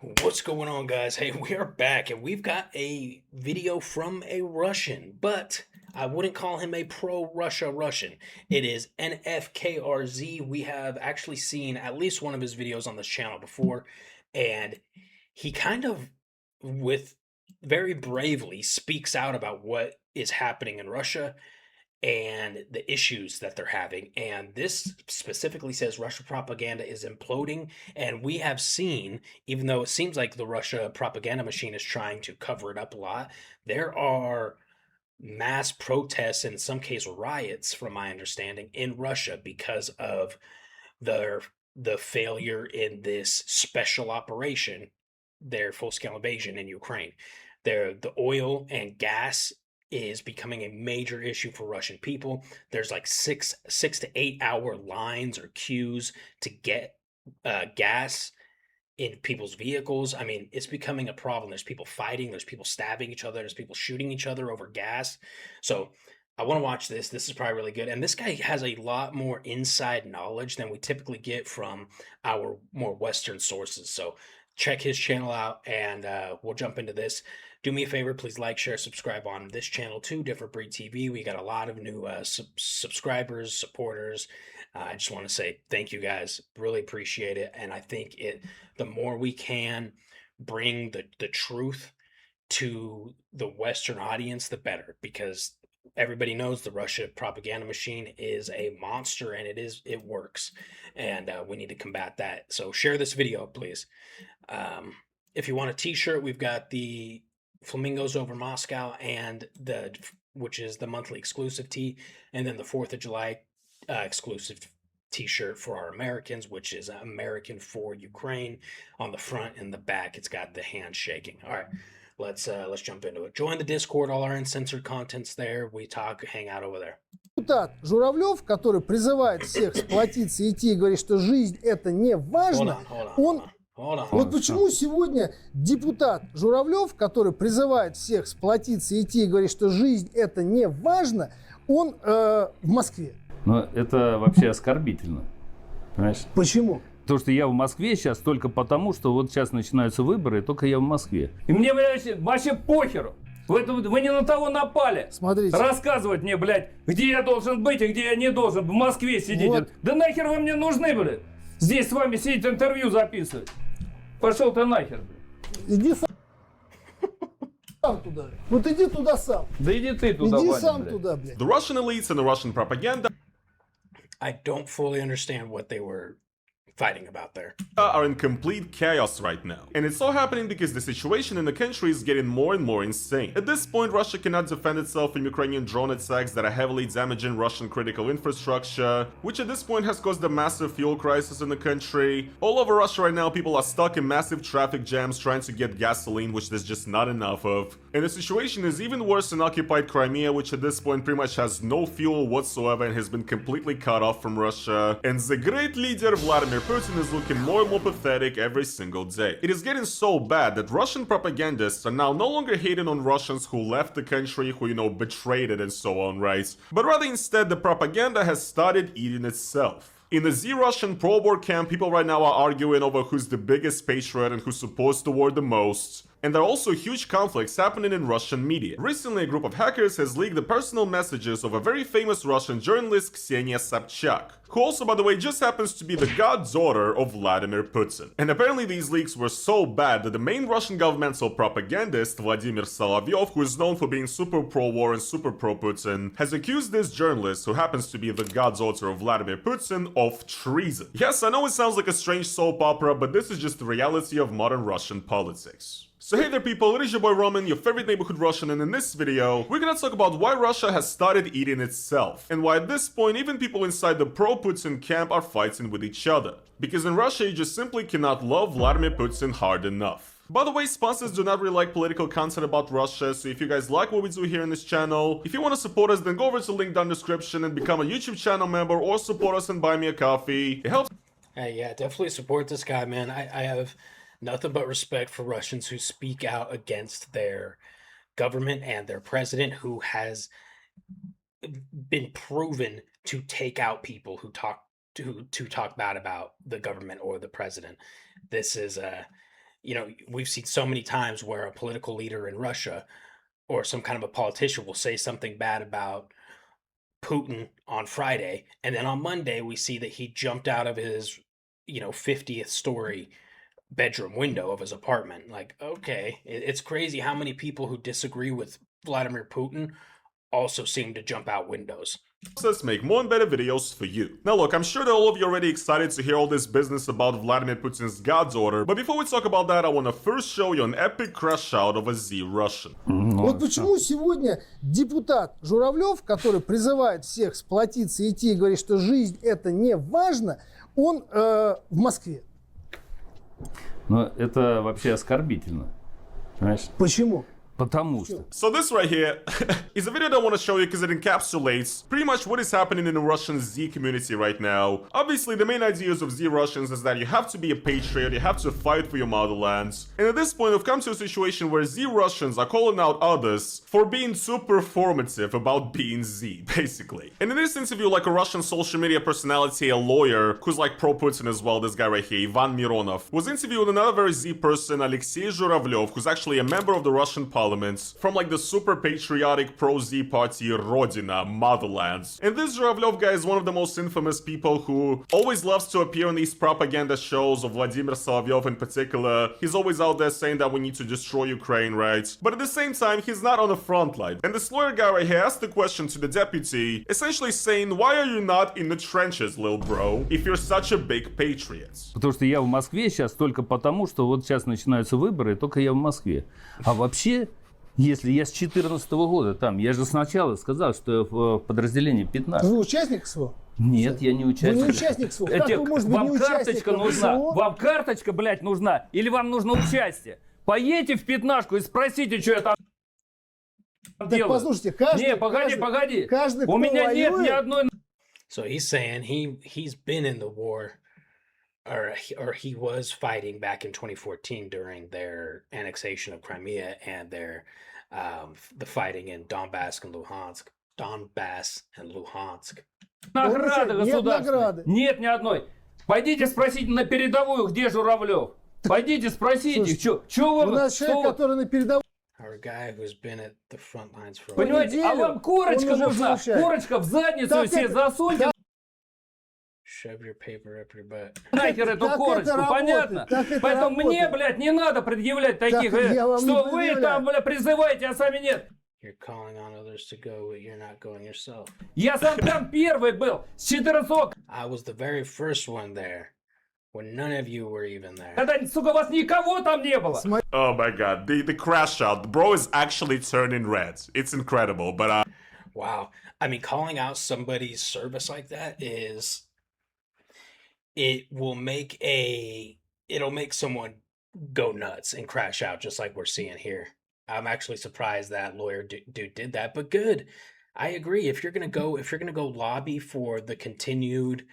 What's going on, guys? Hey, we are back and we've got a video from a Russian, but I wouldn't call him a pro-Russia Russian. It is NFKRZ. We have actually seen at least one of his videos on this channel before, and he kind of, with very bravely, speaks out about what is happening in Russia and the issues that they're having. And this specifically says Russia propaganda is imploding. And we have seen, even though it seems like the Russia propaganda machine is trying to cover it up a lot, there are mass protests and in some case riots, from my understanding, in Russia because of their the failure in this special operation, their full-scale invasion in Ukraine. The oil and gas is becoming a major issue for Russian people. There's like six to 8 hour lines or queues to get gas in people's vehicles. I mean, it's becoming a problem. There's people fighting, there's people stabbing each other, there's people shooting each other over gas. So I want to watch this. This is probably really good. And this guy has a lot more inside knowledge than we typically get from our more Western sources. So check his channel out and we'll jump into this. Do me a favor, please like, share, subscribe on this channel too, Different Breed TV. We got a lot of new subscribers, supporters. I just want to say thank you guys. Really appreciate it. And I think the more we can bring the truth to the Western audience, the better, because everybody knows the Russia propaganda machine is a monster and it works, and we need to combat that. So share this video, please. If you want a t-shirt, we've got the Flamingos Over Moscow and which is the monthly exclusive tee, and then the 4th of July exclusive t-shirt for our Americans, which is American for Ukraine. On the front and the back, it's got the hand shaking. All right, let's jump into it. Join the Discord. All our uncensored content's there. We talk, hang out over there. Депутат Журавлев, который призывает всех сплотиться и идти и говорит, что жизнь это не важно, Вот почему сегодня депутат Журавлев, который призывает всех сплотиться и идти и говорит, что жизнь это не важно, он в Москве. Но это вообще оскорбительно. Понимаешь? Почему? Потому что я в Москве сейчас только потому, что вот сейчас начинаются выборы, и только я в Москве. И мне, блядь, вообще похеру. Вы не на того напали. Смотрите. Рассказывать мне, блядь, где я должен быть и где я не должен. В Москве сидите. Вот. Да нахер вы мне нужны, блядь? Здесь с вами сидеть, интервью записывать. Пошел ты нахер, блядь. Иди сам туда. Вот иди туда сам. Да иди ты туда, Иди Ваня, сам блядь. туда, блядь. The Russian elites and the Russian propaganda I don't fully understand what they were fighting about there. are in complete chaos right now. And it's all happening because the situation in the country is getting more and more insane. At this point, Russia cannot defend itself from Ukrainian drone attacks that are heavily damaging Russian critical infrastructure, which at this point has caused a massive fuel crisis in the country. All over Russia right now, people are stuck in massive traffic jams trying to get gasoline, which there's just not enough of. And the situation is even worse in occupied Crimea, which at this point pretty much has no fuel whatsoever and has been completely cut off from Russia. And the great leader Vladimir Putin is looking more and more pathetic every single day. It is getting so bad that Russian propagandists are now no longer hating on Russians who left the country, who, you know, betrayed it and so on, right? But rather instead, the propaganda has started eating itself. In the Z-Russian pro-war camp, people right now are arguing over who's the biggest patriot and who supports the war the most. And there are also huge conflicts happening in Russian media. Recently, a group of hackers has leaked the personal messages of a very famous Russian journalist, Ksenia Sobchak, who also, by the way, just happens to be the goddaughter of Vladimir Putin. And apparently these leaks were so bad that the main Russian governmental propagandist, Vladimir Solovyov, who is known for being super pro-war and super pro-Putin, has accused this journalist, who happens to be the goddaughter of Vladimir Putin, of treason. Yes, I know it sounds like a strange soap opera, but this is just the reality of modern Russian politics. So hey there people, it is your boy Roman, your favorite neighborhood Russian, and in this video, we're gonna talk about why Russia has started eating itself, and why at this point even people inside the pro-Putin camp are fighting with each other. Because in Russia you just simply cannot love Vladimir Putin hard enough. By the way, sponsors do not really like political content about Russia, so if you guys like what we do here in this channel, if you want to support us, then go over to the link down in the description and become a YouTube channel member, or support us and buy me a coffee. It helps. Hey, yeah, definitely support this guy, man. I have nothing but respect for Russians who speak out against their government and their president, who has been proven to take out people who talk bad about the government or the president. This is you know, we've seen so many times where a political leader in Russia or some kind of a politician will say something bad about Putin on Friday, and then on Monday we see that he jumped out of his, 50th story bedroom window of his apartment. Like, okay, it's crazy how many people who disagree with Vladimir Putin also seem to jump out windows. Let's make more and better videos for you. Now look, I'm sure that all of you are already excited to hear all this business about Vladimir Putin's God's order, but before we talk about that, I want to first show you an epic crash out of a Z Russian. Вот почему сегодня депутат Журавлев, который призывает всех сплотиться и идти и говорит, что жизнь это не важно, он в Москве. Но это вообще оскорбительно. Понимаешь? Почему? Потому что. So this right here is a video that I want to show you because it encapsulates pretty much what is happening in the Russian Z community right now. Obviously, the main ideas of Z Russians is that you have to be a patriot, you have to fight for your motherland. And at this point, we've come to a situation where Z Russians are calling out others for being too performative about being Z, basically. And in this interview, like a Russian social media personality, a lawyer, who's like pro-Putin as well, this guy right here, Ivan Mironov, was interviewing another very Z person, Alexei Zhuravlev, who's actually a member of the Russian parliament, from like the super patriotic pro-Z party Rodina, Motherland. And this Zhuravlev guy is one of the most infamous people who always loves to appear on these propaganda shows of Vladimir Solovyov in particular. He's always out there saying that we need to destroy Ukraine, right? But at the same time, he's not on the front line. And this lawyer guy right here asked the question to the deputy, essentially saying, why are you not in the trenches, little bro, if you're such a big patriot? Потому что я в Москве сейчас только потому, что вот сейчас начинаются выборы, только я в Москве. А вообще, если я с 2014 года там, я же сначала сказал, что я в подразделении 15. Вы участник СВО? Нет, я не участник. Вы не участник СВО? Как вы можете быть вам не карточка участником нужна? СВО? Вам карточка, блядь, нужна? Или вам нужно участие? Поедете в пятнашку и спросите, что я там делаю. Послушайте, каждый... Не, погоди. Каждый, У меня нет ни одной... So he's saying he's been in the war, or he was fighting back in 2014 during their annexation of Crimea and their the fighting in Donbass and Luhansk. Награды Нет государственной. награды. Нет ни одной. Пойдите спросите на передовую, где Журавлев. Пойдите спросите, что вы... У нас человек, который на передовой... Or a guy who's been at the front lines for Понимаете, а вам корочка нужна. Корочка в задницу себе засуньте. Shove your paper up your butt. Нахер эту Как корочку, это понятно? работает? Поэтому мне, блядь, не надо предъявлять таких, я вам что не вы предъявляю. там, бля, призываете, а сами нет. You're calling on others to go, but you're not going yourself. Я сам там первый был, с 14 I was the very first one there, when none of you were even there. когда, сука, вас никого там не было. Oh my god, the crash out. The bro is actually turning red. It's incredible, but Wow. I mean, calling out somebody's service like that is... It'll make someone go nuts and crash out, just like we're seeing here. I'm actually surprised that lawyer dude did that, but good. I agree. If you're gonna go lobby for the continued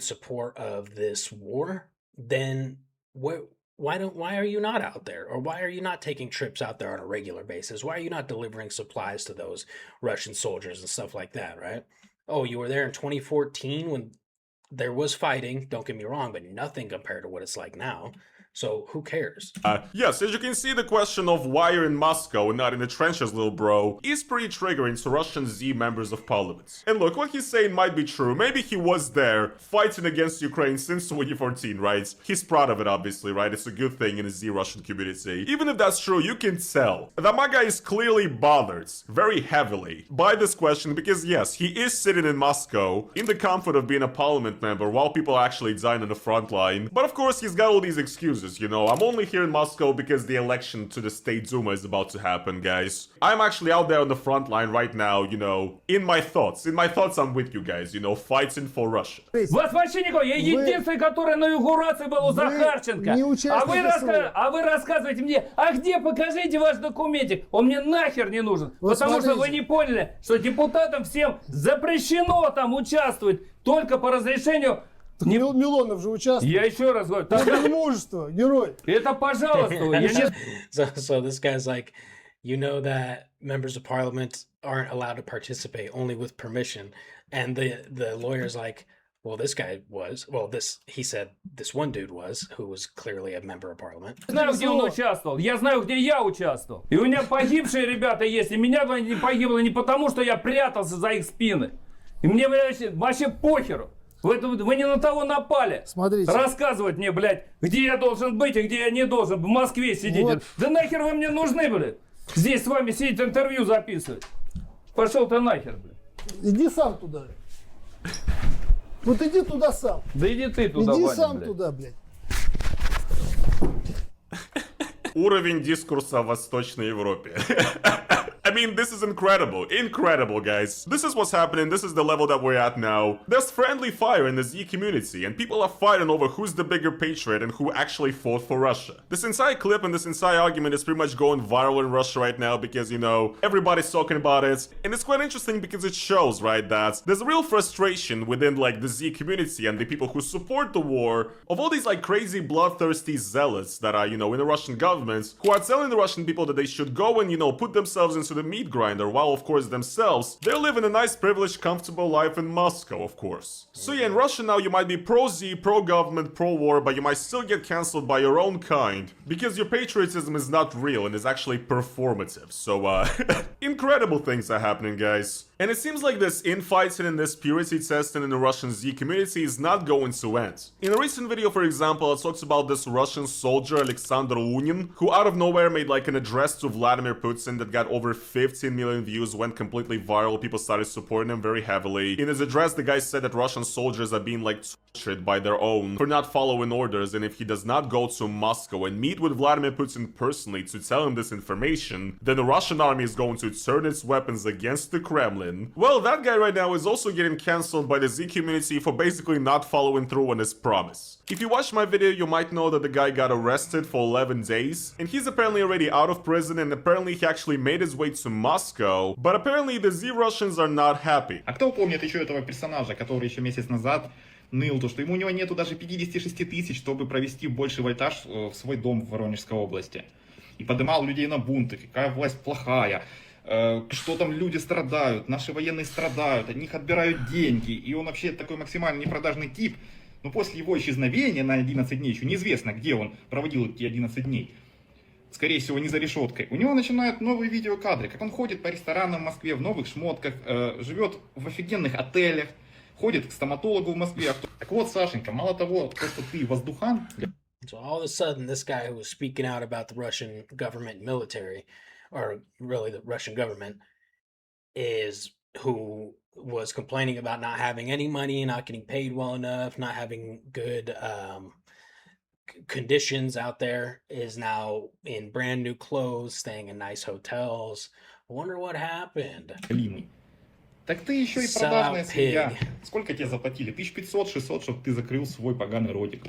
support of this war, then why are you not out there? Or why are you not taking trips out there on a regular basis? Why are you not delivering supplies to those Russian soldiers and stuff like that, right? Oh, you were there in 2014 when there was fighting, don't get me wrong, but nothing compared to what it's like now. So who cares? yes, as you can see, the question of why you're in Moscow and not in the trenches, little bro, is pretty triggering to Russian Z members of parliament. And look, what he's saying might be true. Maybe he was there fighting against Ukraine since 2014, right? He's proud of it, obviously, right? It's a good thing in the Z Russian community. Even if that's true, you can tell that my guy is clearly bothered very heavily by this question because, yes, he is sitting in Moscow in the comfort of being a parliament member while people are actually dying on the front line. But of course, he's got all these excuses. You know, I'm only here in Moscow because the election to the State Duma is about to happen, guys. I'm actually out there on the front line right now, you know, in my thoughts. In my thoughts, I'm with you guys, you know, fighting for Russia. Вас вообще никого. Я единственный, который на инаугурации был у Захарченко. А вы рассказываете мне, а где, покажите ваш документик. Он мне нахер не нужен. Вот потому смотрите. что вы не поняли, что депутатам всем запрещено там участвовать только по разрешению... Милонов же участвует. Я еще раз говорю, Это мужество, герой. это пожалуйста. Я не... So this guy's like, you know that members of parliament aren't allowed to participate only with permission, and the lawyer's like, Well, this guy was. Well, he said this one dude was, who was clearly a member of parliament. Я знаю, где он участвовал. Я знаю, где я участвовал. И у меня погибшие ребята есть. И меня не погибло не потому, что я прятался за их спины. И мне, блядь, вообще похеру. Вы не на того напали. Смотрите. Рассказывать мне, блядь, где я должен быть и где я не должен. В Москве сидите. Вот. Да нахер вы мне нужны, блядь? Здесь с вами сидеть, интервью записывать. Пошел ты нахер, блядь. Иди сам туда. Вот иди туда сам. Да иди ты туда, Иди Ваня, сам блядь. туда, блядь. Уровень дискурса в Восточной Европе. I mean, this is incredible. Incredible, guys. This is what's happening. This is the level that we're at now. There's friendly fire in the Z community, and people are fighting over who's the bigger patriot and who actually fought for Russia. This entire clip and this entire argument is pretty much going viral in Russia right now because, you know, everybody's talking about it. And it's quite interesting because it shows, right, that there's a real frustration within, like, the Z community and the people who support the war of all these, like, crazy bloodthirsty zealots that are, you know, in the Russian government who are telling the Russian people that they should go and, you know, put themselves into the meat grinder, while of course themselves, they're living a nice privileged comfortable life in Moscow, of course. So yeah, in Russia now you might be pro-Z, pro-government, pro-war, but you might still get cancelled by your own kind, because your patriotism is not real and is actually performative. So incredible things are happening, guys. And it seems like this infighting and this purity testing in the Russian Z community is not going to end. In a recent video, for example, it talks about this Russian soldier Alexander Lunin, who out of nowhere made like an address to Vladimir Putin that got over 15 million views, went completely viral, people started supporting him very heavily. In his address, the guy said that Russian soldiers are being like tortured by their own for not following orders, and if he does not go to Moscow and meet with Vladimir Putin personally to tell him this information, then the Russian army is going to turn its weapons against the Kremlin. Well, that guy right now is also getting cancelled by the Z community for basically not following through on his promise. If you watched my video, you might know that the guy got arrested for 11 days, and he's apparently already out of prison, and apparently he actually made his way to Moscow, but apparently the Z Russians are not happy. А кто помнит еще этого персонажа, который еще месяц назад ныл, то что у него нету даже 56 тысяч, чтобы провести больший вольтаж в свой дом в Воронежской области. И поднимал людей на бунты, какая власть плохая, что там люди страдают, наши военные страдают, от них отбирают деньги. И он вообще такой максимально непродажный тип. Но после его исчезновения на 11 дней, еще неизвестно, где он проводил эти 11 дней, скорее всего, не за решеткой, у него начинают новые видеокадры, как он ходит по ресторанам в Москве в новых шмотках, живет в офигенных отелях, ходит к стоматологу в Москве. Так вот, Сашенька, мало того, то, что ты воздухан... So all of a sudden, this guy who was speaking out about the Russian government and military, or really the Russian government, is who was complaining about not having any money, not getting paid well enough, not having good conditions out there, is now in brand new clothes, staying in nice hotels. I wonder what happened. Так ты еще и продажная свинья. Сколько тебе заплатили? 1500-600, чтобы ты закрыл свой поганый ротик.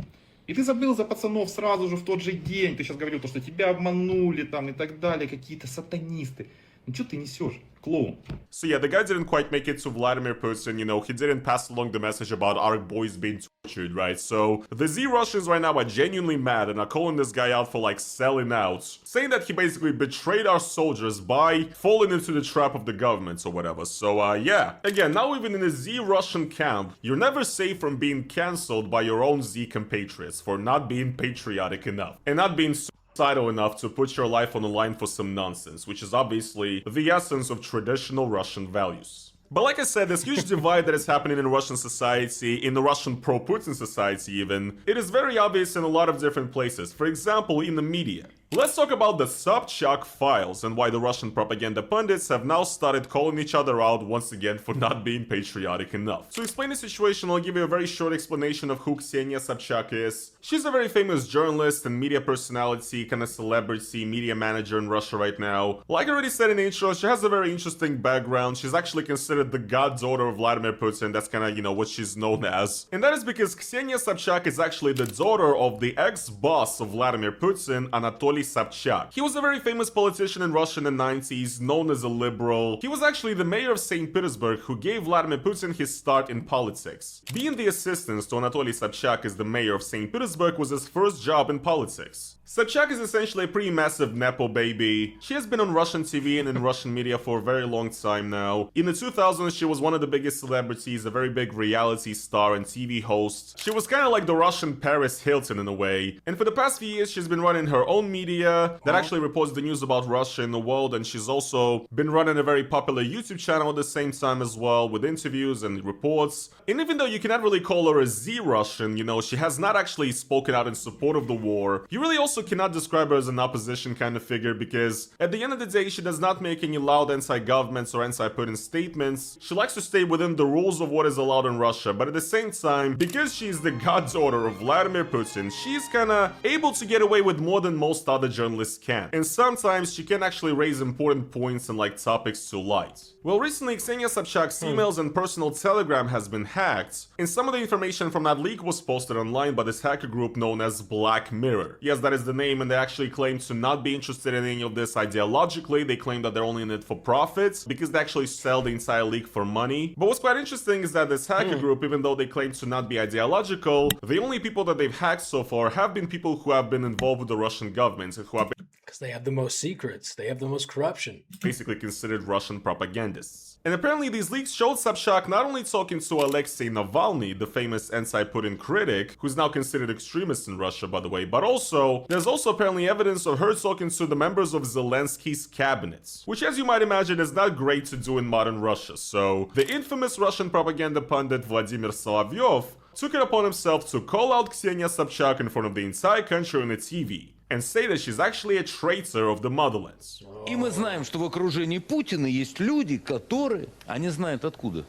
И ты забыл за пацанов сразу же в тот же день. Ты сейчас говорил, что тебя обманули там и так далее, какие-то сатанисты. Ну что ты несешь, клоун? So yeah, the guy didn't quite make it to Vladimir Putin, you know, he didn't pass along the message about our boys being tortured, right? So the Z Russians right now are genuinely mad and are calling this guy out for like selling out, saying that he basically betrayed our soldiers by falling into the trap of the government or whatever. So yeah, again, now even in a Z Russian camp, you're never safe from being cancelled by your own Z compatriots for not being patriotic enough and not being suicidal enough to put your life on the line for some nonsense, which is obviously the essence of traditional Russian values. But like I said, this huge divide that is happening in Russian society, in the Russian pro-Putin society even, it is very obvious in a lot of different places. For example, in the media. Let's talk about the Sobchak files and why the Russian propaganda pundits have now started calling each other out once again for not being patriotic enough. To explain the situation, I'll give you a very short explanation of who Ksenia Sobchak is. She's a very famous journalist and media personality, kind of celebrity, media manager in Russia right now. Like I already said in the intro, she has a very interesting background. She's actually considered the goddaughter of Vladimir Putin. That's kind of, you know, what she's known as. And that is because Ksenia Sobchak is actually the daughter of the ex-boss of Vladimir Putin, Anatoly Sobchak. He was a very famous politician in Russia in the 90s, known as a liberal. He was actually the mayor of St. Petersburg who gave Vladimir Putin his start in politics. Being the assistant to Anatoly Sobchak as the mayor of St. Petersburg was his first job in politics. Sobchak is essentially a pretty massive nepo baby. She has been on Russian TV and in Russian media for a very long time now. In the 2000s, she was one of the biggest celebrities, a very big reality star and TV host. She was kind of like the Russian Paris Hilton in a way. And for the past few years, she's been running her own media that actually reports the news about Russia in the world, and she's also been running a very popular YouTube channel at the same time as well, with interviews and reports. And even though you cannot really call her a Z-Russian, you know, she has not actually spoken out in support of the war, you really also cannot describe her as an opposition kind of figure, because at the end of the day, she does not make any loud anti-governments or anti-Putin statements. She likes to stay within the rules of what is allowed in Russia, but at the same time, because she's the goddaughter of Vladimir Putin, she's kinda able to get away with more than most other journalists can. And sometimes she can actually raise important points and like topics to light. Well, recently Ksenia Sobchak's emails and personal telegram has been hacked, and some of the information from that leak was posted online by this hacker group known as Black Mirror. Yes, that is the name, and they actually claim to not be interested in any of this ideologically. They claim that they're only in it for profit, because they actually sell the entire leak for money. But what's quite interesting is that this hacker group, even though they claim to not be ideological, the only people that they've hacked so far have been people who have been involved with the Russian government, and who have been because they have the most secrets, they have the most corruption, basically considered Russian propagandists. And apparently these leaks showed Sobchak not only talking to Alexei Navalny, the famous anti-Putin critic, who's now considered extremist in Russia, by the way, but also, there's also apparently evidence of her talking to the members of Zelensky's cabinet, which, as you might imagine, is not great to do in modern Russia. So, the infamous Russian propaganda pundit Vladimir Solovyov took it upon himself to call out Ksenia Sobchak in front of the entire country on the TV and say that she's actually a traitor of the motherland. И мы знаем, что в окружении Путина есть люди, которые... Они знают откуда.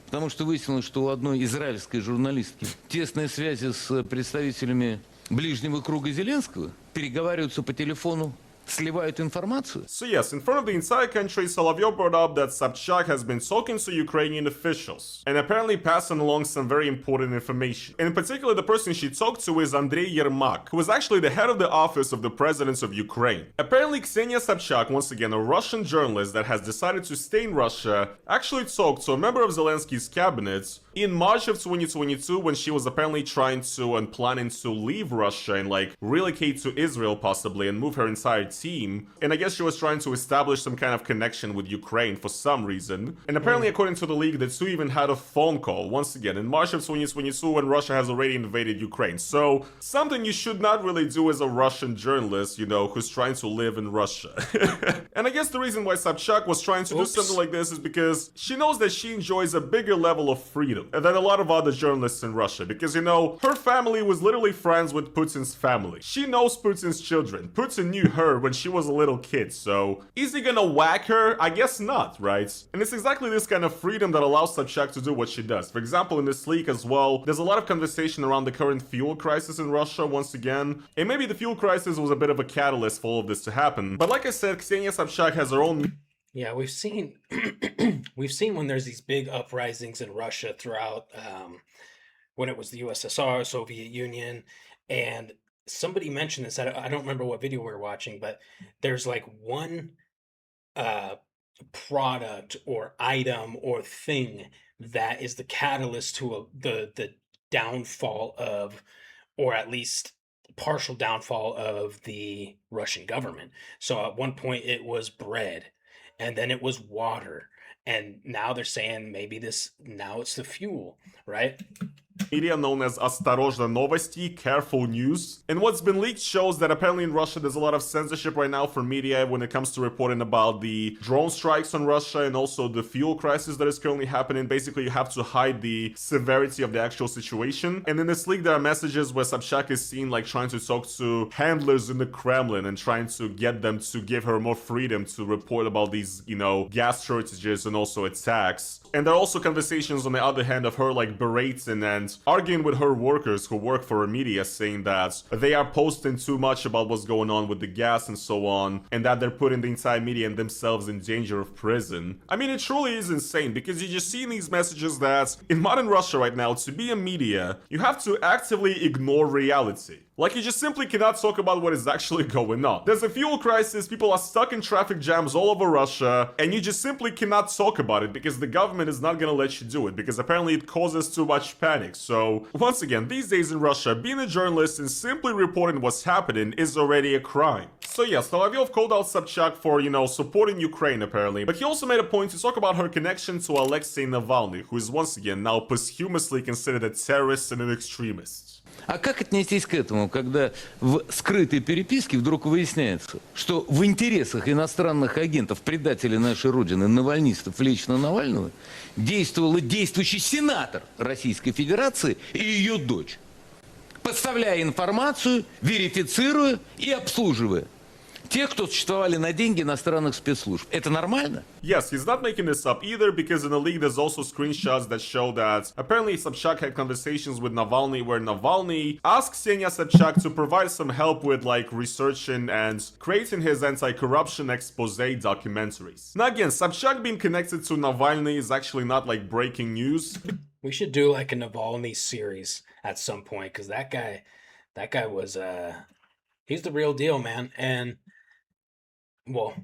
Потому что выяснилось, что у одной израильской журналистки тесные связи с представителями ближнего круга Зеленского, переговариваются по телефону, сливают информацию. So yes, in front of the entire country, Solovyov brought up that Sobchak has been talking to Ukrainian officials and apparently passing along some very important information. And in particular, the person she talked to is Andrei Yermak, who is actually the head of the office of the president of Ukraine. Apparently, Ksenia Sobchak, once again a Russian journalist that has decided to stay in Russia, actually talked to a member of Zelensky's cabinet in March of 2022, when she was apparently trying to and planning to leave Russia and like relocate to Israel possibly and move her entire team. And I guess she was trying to establish some kind of connection with Ukraine for some reason. And apparently, according to the leak, the two even had a phone call, once again, in March of 2022, when Russia has already invaded Ukraine. So, something you should not really do as a Russian journalist, you know, who's trying to live in Russia. And I guess the reason why Sobchak was trying to do something like this is because she knows that she enjoys a bigger level of freedom than a lot of other journalists in Russia. Because, you know, her family was literally friends with Putin's family. She knows Putin's children. Putin knew her when she was a little kid, so is he gonna whack her? I guess not, right? And it's exactly this kind of freedom that allows Sobchak to do what she does. For example, in this leak as well, there's a lot of conversation around the current fuel crisis in Russia once again, and maybe the fuel crisis was a bit of a catalyst for all of this to happen. But like I said, Ksenia Sobchak has her own... Yeah, we've seen we've seen when there's these big uprisings in Russia throughout when it was the USSR, Soviet Union, and somebody mentioned this. I don't remember what video we were watching, but there's like one product or item or thing that is the catalyst to the downfall of, or at least partial downfall of, the Russian government. So at one point it was bread, and then it was water, and now they're saying maybe now it's the fuel, right? Media known as Осторожно новости, careful news. And what's been leaked shows that apparently in Russia there's a lot of censorship right now for media when it comes to reporting about the drone strikes on Russia and also the fuel crisis that is currently happening. Basically, you have to hide the severity of the actual situation. And in this leak, there are messages where Sobchak is seen like trying to talk to handlers in the Kremlin and trying to get them to give her more freedom to report about these, you know, gas shortages and also attacks. And there are also conversations on the other hand of her like berating and arguing with her workers who work for her media, saying that they are posting too much about what's going on with the gas and so on, and that they're putting the entire media and themselves in danger of prison. I mean, it truly is insane, because you just see in these messages that in modern Russia right now, to be a media, you have to actively ignore reality. Like, you just simply cannot talk about what is actually going on. There's a fuel crisis, people are stuck in traffic jams all over Russia, and you just simply cannot talk about it because the government is not gonna let you do it, because apparently it causes too much panic. So, once again, these days in Russia, being a journalist and simply reporting what's happening is already a crime. So yes, Solovyov called out Sobchak for, supporting Ukraine apparently, but he also made a point to talk about her connection to Alexei Navalny, who is once again now posthumously considered a terrorist and an extremist. А как отнестись к этому, когда в скрытой переписке вдруг выясняется, что в интересах иностранных агентов, предателей нашей Родины, навальнистов, лично Навального, действовал действующий сенатор Российской Федерации и ее дочь, подставляя информацию, верифицируя и обслуживая тех, кто существовали на деньги иностранных спецслужб. Это нормально? Yes, he's not making this up either, because in the leak there's also screenshots that show that apparently Sobchak had conversations with Navalny where Navalny asked Ksenia Sobchak to provide some help with researching and creating his anti-corruption expose documentaries. Now again, Sobchak being connected to Navalny is actually not breaking news. We should do a Navalny series at some point, because that guy was he's the real deal, man. And well,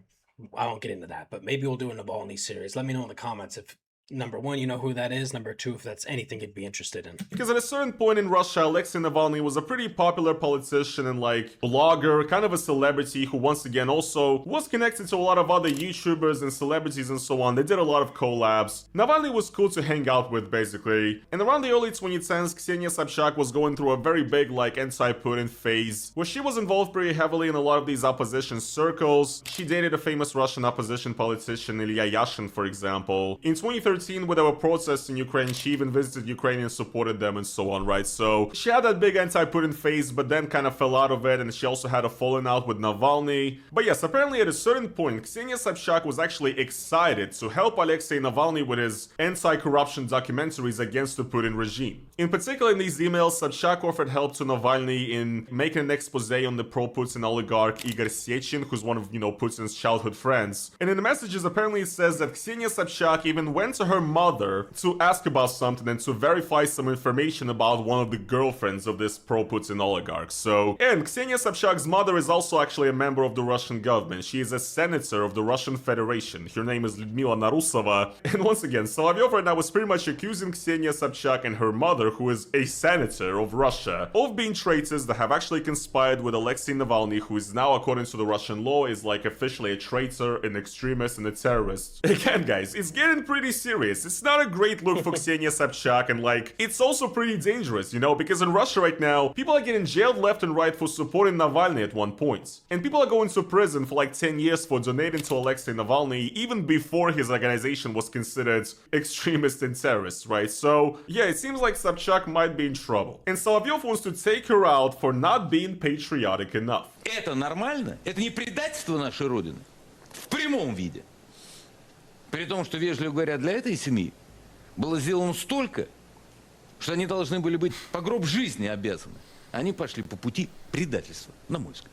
I won't get into that, but maybe we'll do a Navalny series. Let me know in the comments if, number one, you know who that is. Number two, if that's anything you'd be interested in. Because at a certain point in Russia, Alexei Navalny was a pretty popular politician and blogger, kind of a celebrity who once again also was connected to a lot of other YouTubers and celebrities and so on. They did a lot of collabs. Navalny was cool to hang out with, basically. And around the early 2010s, Ksenia Sobchak was going through a very big anti-Putin phase, where she was involved pretty heavily in a lot of these opposition circles. She dated a famous Russian opposition politician, Ilya Yashin, for example. In 2013, when there were protests in Ukraine, she even visited Ukraine and supported them and so on, right? So she had that big anti-Putin phase, but then kind of fell out of it, and she also had a falling out with Navalny. But yes, apparently at a certain point, Ksenia Sobchak was actually excited to help Alexei Navalny with his anti-corruption documentaries against the Putin regime. In particular, in these emails, Sobchak offered help to Navalny in making an expose on the pro-Putin oligarch Igor Sechin, who's one of, Putin's childhood friends. And in the messages, apparently it says that Ksenia Sobchak even went to her mother to ask about something and to verify some information about one of the girlfriends of this pro-Putin oligarch. So, and Ksenia Sobchak's mother is also actually a member of the Russian government. She is a senator of the Russian Federation. Her name is Lyudmila Narusova. And once again, Solovyov right now was pretty much accusing Ksenia Sobchak and her mother, who is a senator of Russia, of being traitors that have actually conspired with Alexei Navalny, who is now, according to the Russian law, is officially a traitor, an extremist, and a terrorist. Again, guys, it's getting pretty serious. It's not a great look for Ksenia Sobchak, and it's also pretty dangerous, because in Russia right now, people are getting jailed left and right for supporting Navalny at one point. And people are going to prison for 10 years for donating to Alexei Navalny, even before his organization was considered extremist and terrorist, right? So, yeah, it seems like Sobchak might be in trouble. And Solovyov wants to take her out for not being patriotic enough. Это нормально? Это не предательство нашей Родины? В прямом виде. При том, что, вежливо говоря, для этой семьи было сделано столько, что они должны были быть по гроб жизни обязаны. Они пошли по пути предательства, на мой взгляд.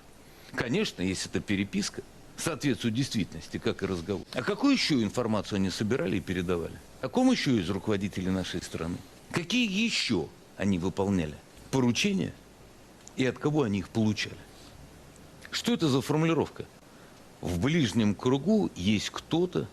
Конечно, если эта переписка соответствует действительности, как и разговор. А какую еще информацию они собирали и передавали? О ком еще из руководителей нашей страны? Какие еще они выполняли поручения и от кого они их получали? Что это за формулировка? В ближнем кругу есть кто-то.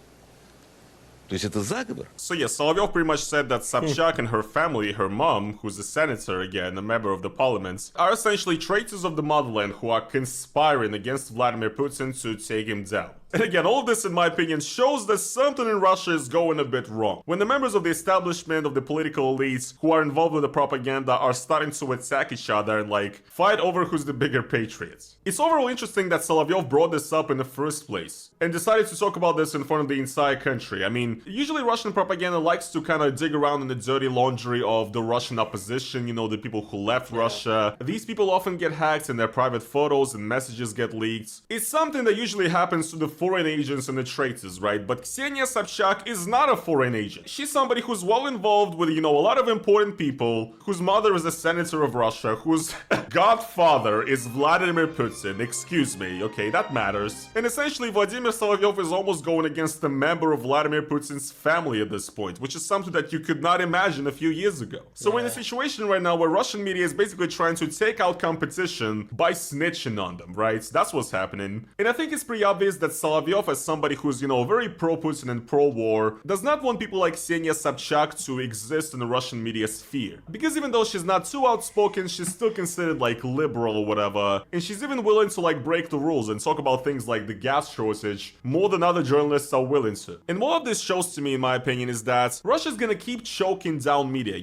То есть это заговор? So yes, Solovyov pretty much said that Sobchak and her family, her mom, who's a senator again, a member of the parliament, are essentially traitors of the motherland who are conspiring against Vladimir Putin to take him down. And again, all of this, in my opinion, shows that something in Russia is going a bit wrong. When the members of the establishment, of the political elites who are involved with the propaganda are starting to attack each other and fight over who's the bigger patriots. It's overall interesting that Solovyov brought this up in the first place and decided to talk about this in front of the entire country. I mean, usually Russian propaganda likes to kind of dig around in the dirty laundry of the Russian opposition, the people who left Russia. These people often get hacked and their private photos and messages get leaked. It's something that usually happens to the foreign agents and the traitors, right? But Ksenia Sobchak is not a foreign agent. She's somebody who's well involved with, a lot of important people, whose mother is a senator of Russia, whose godfather is Vladimir Putin. Excuse me, okay, that matters. And essentially, Vladimir Solovyov is almost going against a member of Vladimir Putin's Putin's family at this point, which is something that you could not imagine a few years ago. So we're in a situation right now where Russian media is basically trying to take out competition by snitching on them, right? That's what's happening. And I think it's pretty obvious that Solovyov, as somebody who's, very pro-Putin and pro-war, does not want people like Ksenia Sobchak to exist in the Russian media sphere. Because even though she's not too outspoken, she's still considered like liberal or whatever, and she's even willing to like break the rules and talk about things like the gas shortage more than other journalists are willing to. And what this shows to me, in my opinion, is that Russia's gonna keep choking down media,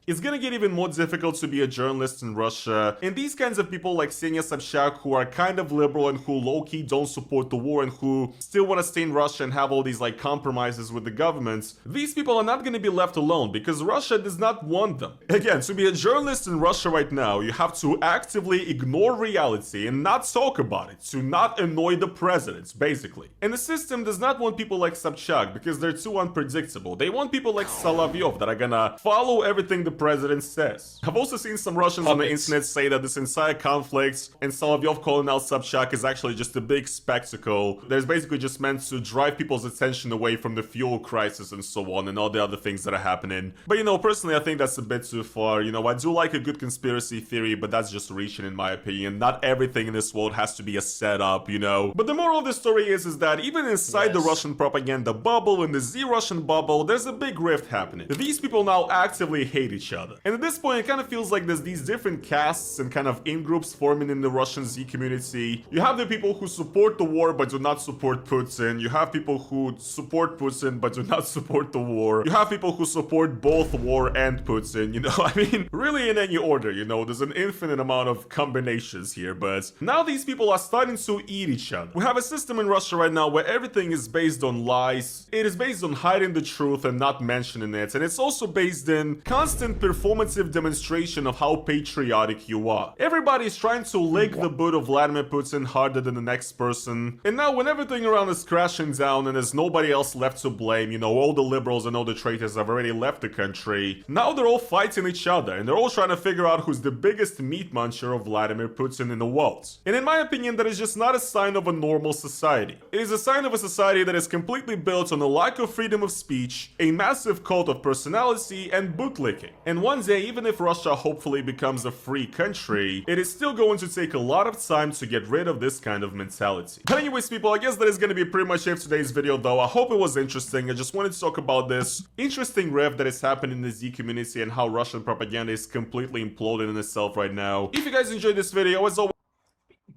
It's gonna get even more difficult to be a journalist in Russia, and these kinds of people like Ksenia Sobchak, who are kind of liberal and who low-key don't support the war and who still want to stay in Russia and have all these like compromises with the government, these people are not gonna be left alone because Russia does not want them. Again, to be a journalist in Russia right now, you have to actively ignore reality and not talk about it, to not annoy the president, basically. And the system does not want people like Sobchak because they're too unpredictable. They want people like Solovyov that are gonna follow everything the president says. I've also seen some Russians on the internet say that this entire conflict and Solovyov calling out Sobchak is actually just a big spectacle that is basically just meant to drive people's attention away from the fuel crisis and so on and all the other things that are happening. But personally I think that's a bit too far. I do like a good conspiracy theory, but that's just reaching in my opinion. Not everything in this world has to be a setup, But the moral of the story is that even inside the Russian propaganda bubble, in the Z-Russian bubble, there's a big rift happening. These people now actively hate each other. And at this point, it kind of feels like there's these different castes and kind of in-groups forming in the Russian Z community. You have the people who support the war but do not support Putin. You have people who support Putin but do not support the war. You have people who support both war and Putin, I mean, really in any order, there's an infinite amount of combinations here, but now these people are starting to eat each other. We have a system in Russia right now where everything is based on lies. It is based on hiding the truth and not mentioning it, and it's also based in constant performative demonstration of how patriotic you are. Everybody is trying to lick the boot of Vladimir Putin harder than the next person, and now when everything around is crashing down and there's nobody else left to blame, all the liberals and all the traitors have already left the country, now they're all fighting each other, and they're all trying to figure out who's the biggest meat muncher of Vladimir Putin in the world. And in my opinion, that is just not a sign of a normal society. It is a sign of a society that is completely built on a lack of freedom of speech, a massive cult of personality, and bootlicking. And one day, even if Russia hopefully becomes a free country, it is still going to take a lot of time to get rid of this kind of mentality. But anyways, people, I guess that is going to be pretty much it for today's video, though. I hope it was interesting. I just wanted to talk about this interesting rift that is happening in the Z community and how Russian propaganda is completely imploding in itself right now. If you guys enjoyed this video, as always,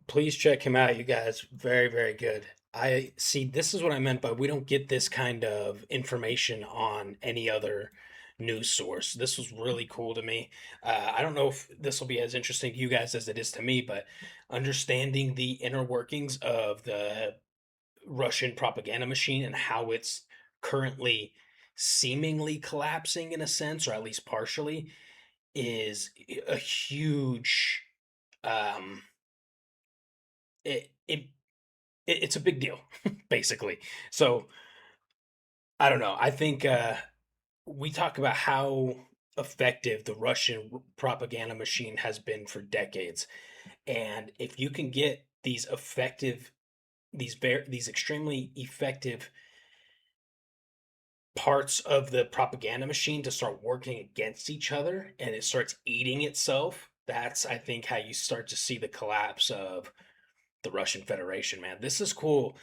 please check him out, you guys. Very, very good. I see, this is what I meant by we don't get this kind of information on any other news source. This was really cool to me. I don't know if this will be as interesting to you guys as it is to me, but understanding the inner workings of the Russian propaganda machine and how it's currently seemingly collapsing in a sense, or at least partially, is a huge it's a big deal, basically. So I don't know. I think we talk about how effective the Russian propaganda machine has been for decades, and if you can get these extremely effective parts of the propaganda machine to start working against each other and it starts eating itself, that's, I think, how you start to see the collapse of the Russian Federation, man. This is cool.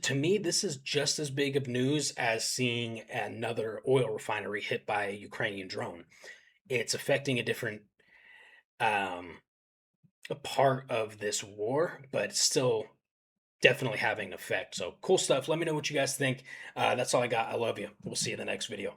To me, this is just as big of news as seeing another oil refinery hit by a Ukrainian drone. It's affecting a different a part of this war, but still definitely having an effect. So cool stuff. Let me know what you guys think. That's all I got. I love you. We'll see you in the next video.